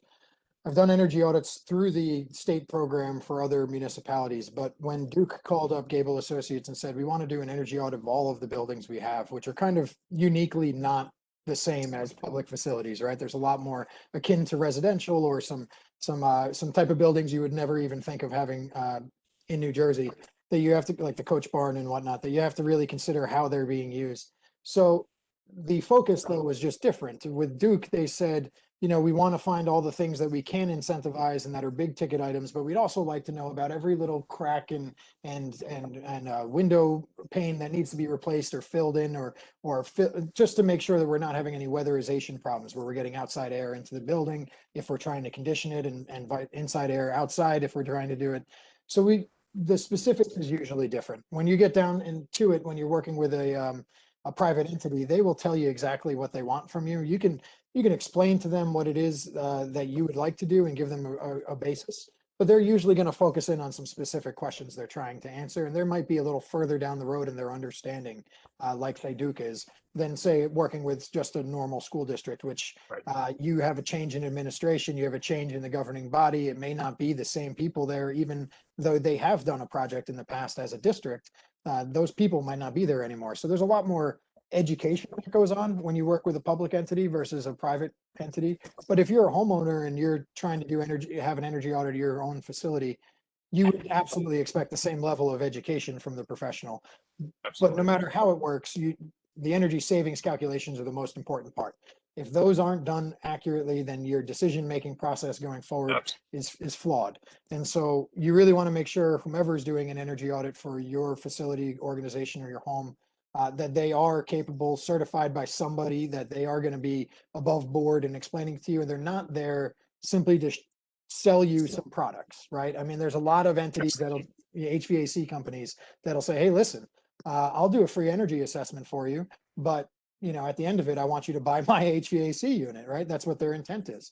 done energy audits through the state program for other municipalities, but when Duke called up Gable Associates and said, we want to do an energy audit of all of the buildings we have, which are kind of uniquely not the same as public facilities, right? There's a lot more akin to residential or some type of buildings you would never even think of having in New Jersey that you have to, like the Coach Barn and whatnot, that you have to really consider how they're being used. So the focus though was just different. With Duke, they said, we want to find all the things that we can incentivize and that are big ticket items, but we'd also like to know about every little crack and window pane that needs to be replaced or filled in, just to make sure that we're not having any weatherization problems where we're getting outside air into the building if we're trying to condition it, and invite inside air outside if we're trying to do it. So the specifics is usually different. When you get down into it, when you're working with a private entity, they will tell you exactly what they want from you. You can explain to them what it is that you would like to do and give them a basis, but they're usually going to focus in on some specific questions they're trying to answer. And there might be a little further down the road in their understanding, like say Duke is, than say working with just a normal school district, which you have a change in administration, you have a change in the governing body. It may not be the same people there, even though they have done a project in the past as a district. Those people might not be there anymore. So there's a lot more education that goes on when you work with a public entity versus a private entity. But if you're a homeowner and you're trying to have an energy audit of your own facility, you would absolutely expect the same level of education from the professional. Absolutely. But no matter how it works, the energy savings calculations are the most important part. If those aren't done accurately, then your decision-making process going forward is flawed. And so you really want to make sure whomever is doing an energy audit for your facility, organization, or your home, that they are capable, certified by somebody, that they are going to be above board and explaining to you, and they're not there simply to sell you some products, right? I mean, there's a lot of entities HVAC companies that'll say, hey, listen, I'll do a free energy assessment for you, but at the end of it, I want you to buy my HVAC unit, right? That's what their intent is.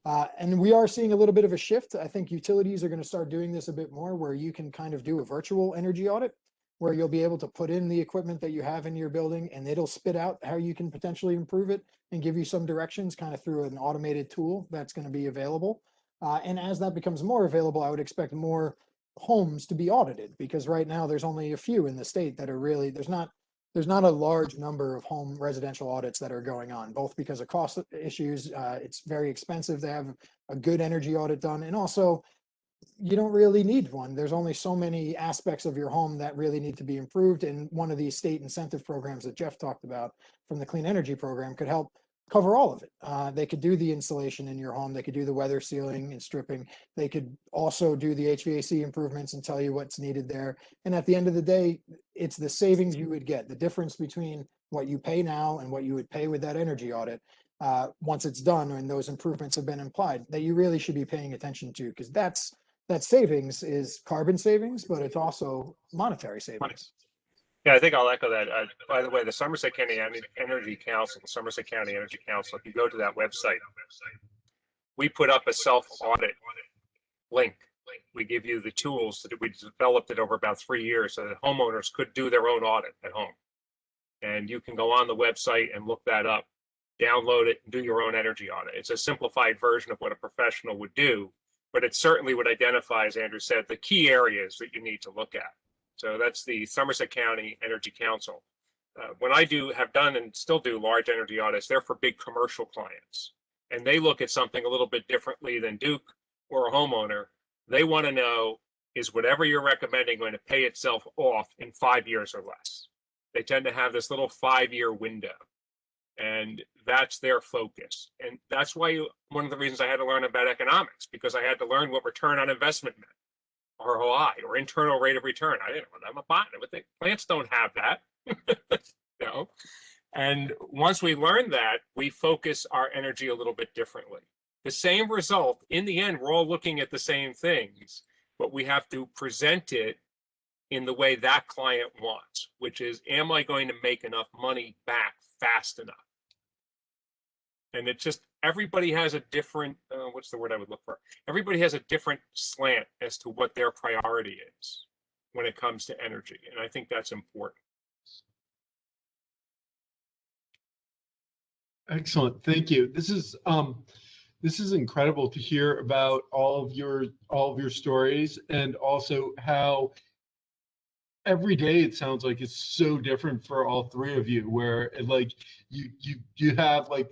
And we are seeing a little bit of a shift. I think utilities are going to start doing this a bit more, where you can kind of do a virtual energy audit, where you'll be able to put in the equipment that you have in your building and it'll spit out how you can potentially improve it and give you some directions kind of through an automated tool that's going to be available. And as that becomes more available, I would expect more homes to be audited, because right now there's only a few in the state that are really, there's not a large number of home residential audits that are going on, both because of cost issues. It's very expensive to have a good energy audit done. And also, you don't really need one. There's only so many aspects of your home that really need to be improved. And one of these state incentive programs that Jeff talked about from the Clean Energy Program could help cover all of it. They could do the insulation in your home. They could do the weather sealing and stripping. They could also do the HVAC improvements and tell you what's needed there. And at the end of the day, it's the savings you would get, the difference between what you pay now and what you would pay with that energy audit. Once it's done and those improvements have been applied, that you really should be paying attention to, because that savings is carbon savings, but it's also monetary savings. Yeah, I think I'll echo that. By the way, the Somerset County Energy Council, the Somerset County Energy Council, if you go to that website, we put up a self-audit link. We give you the tools that we developed it over about 3 years so that homeowners could do their own audit at home. And you can go on the website and look that up, download it, and do your own energy audit. It's a simplified version of what a professional would do, but it certainly would identify, as Andrew said, the key areas that you need to look at. So that's the Somerset County Energy Council. When I have done and still do large energy audits, they're for big commercial clients. And they look at something a little bit differently than Duke or a homeowner. They want to know, is whatever you're recommending going to pay itself off in 5 years or less? They tend to have this little 5-year window. And that's their focus. And that's why one of the reasons I had to learn about economics, because I had to learn what return on investment meant. ROI, or internal rate of return. I didn't know. I'm a botanist. I think plants don't have that. No. And once we learn that, we focus our energy a little bit differently. The same result, in the end, we're all looking at the same things, but we have to present it in the way that client wants, which is, am I going to make enough money back fast enough? And it's just, everybody has a different, what's the word I would look for? Everybody has a different slant as to what their priority is when it comes to energy. And I think that's important. Excellent. Thank you. This is incredible to hear about all of your stories, and also how every day it sounds like it's so different for all three of you, where like you have like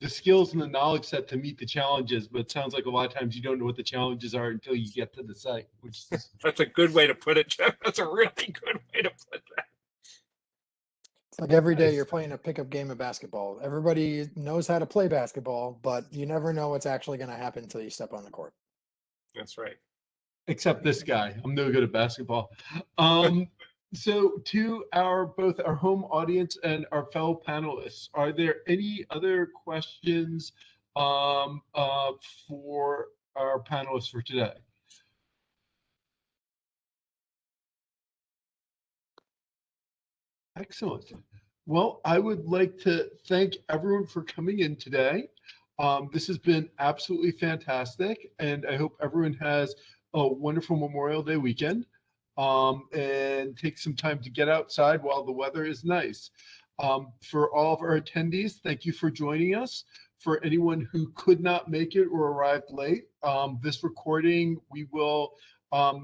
the skills and the knowledge set to meet the challenges, but it sounds like a lot of times you don't know what the challenges are until you get to the site, which is That's a good way to put it, Jeff. That's a really good way to put that. It's like every day you're playing a pickup game of basketball. Everybody knows how to play basketball, but you never know what's actually going to happen until you step on the court. That's right. except this guy. I'm no good at basketball. So to both our home audience and our fellow panelists, are there any other questions for our panelists for today? Excellent. Well, I would like to thank everyone for coming in today. This has been absolutely fantastic, and I hope everyone has a wonderful Memorial Day weekend, and take some time to get outside while the weather is nice. For all of our attendees, thank you for joining us. For anyone who could not make it or arrived late, this recording, we will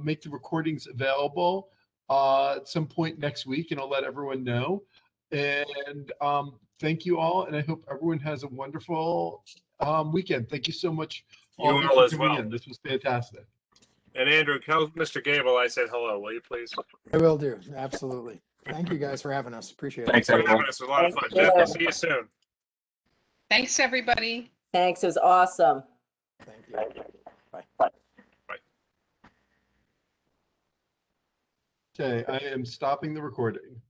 make the recordings available at some point next week, and I'll let everyone know. And thank you all, and I hope everyone has a wonderful weekend. Thank you so much You all all for as coming well. in. This was fantastic. And Andrew, tell Mr. Gable I said hello, will you please? I will do. Absolutely. Thank you guys for having us. Appreciate it. Thanks, Thanks for everyone. having us. It was a lot of fun. Thank Jeff, you. I'll see you soon. Thanks, everybody. Thanks, it was awesome. Thank you. Okay, I am stopping the recording.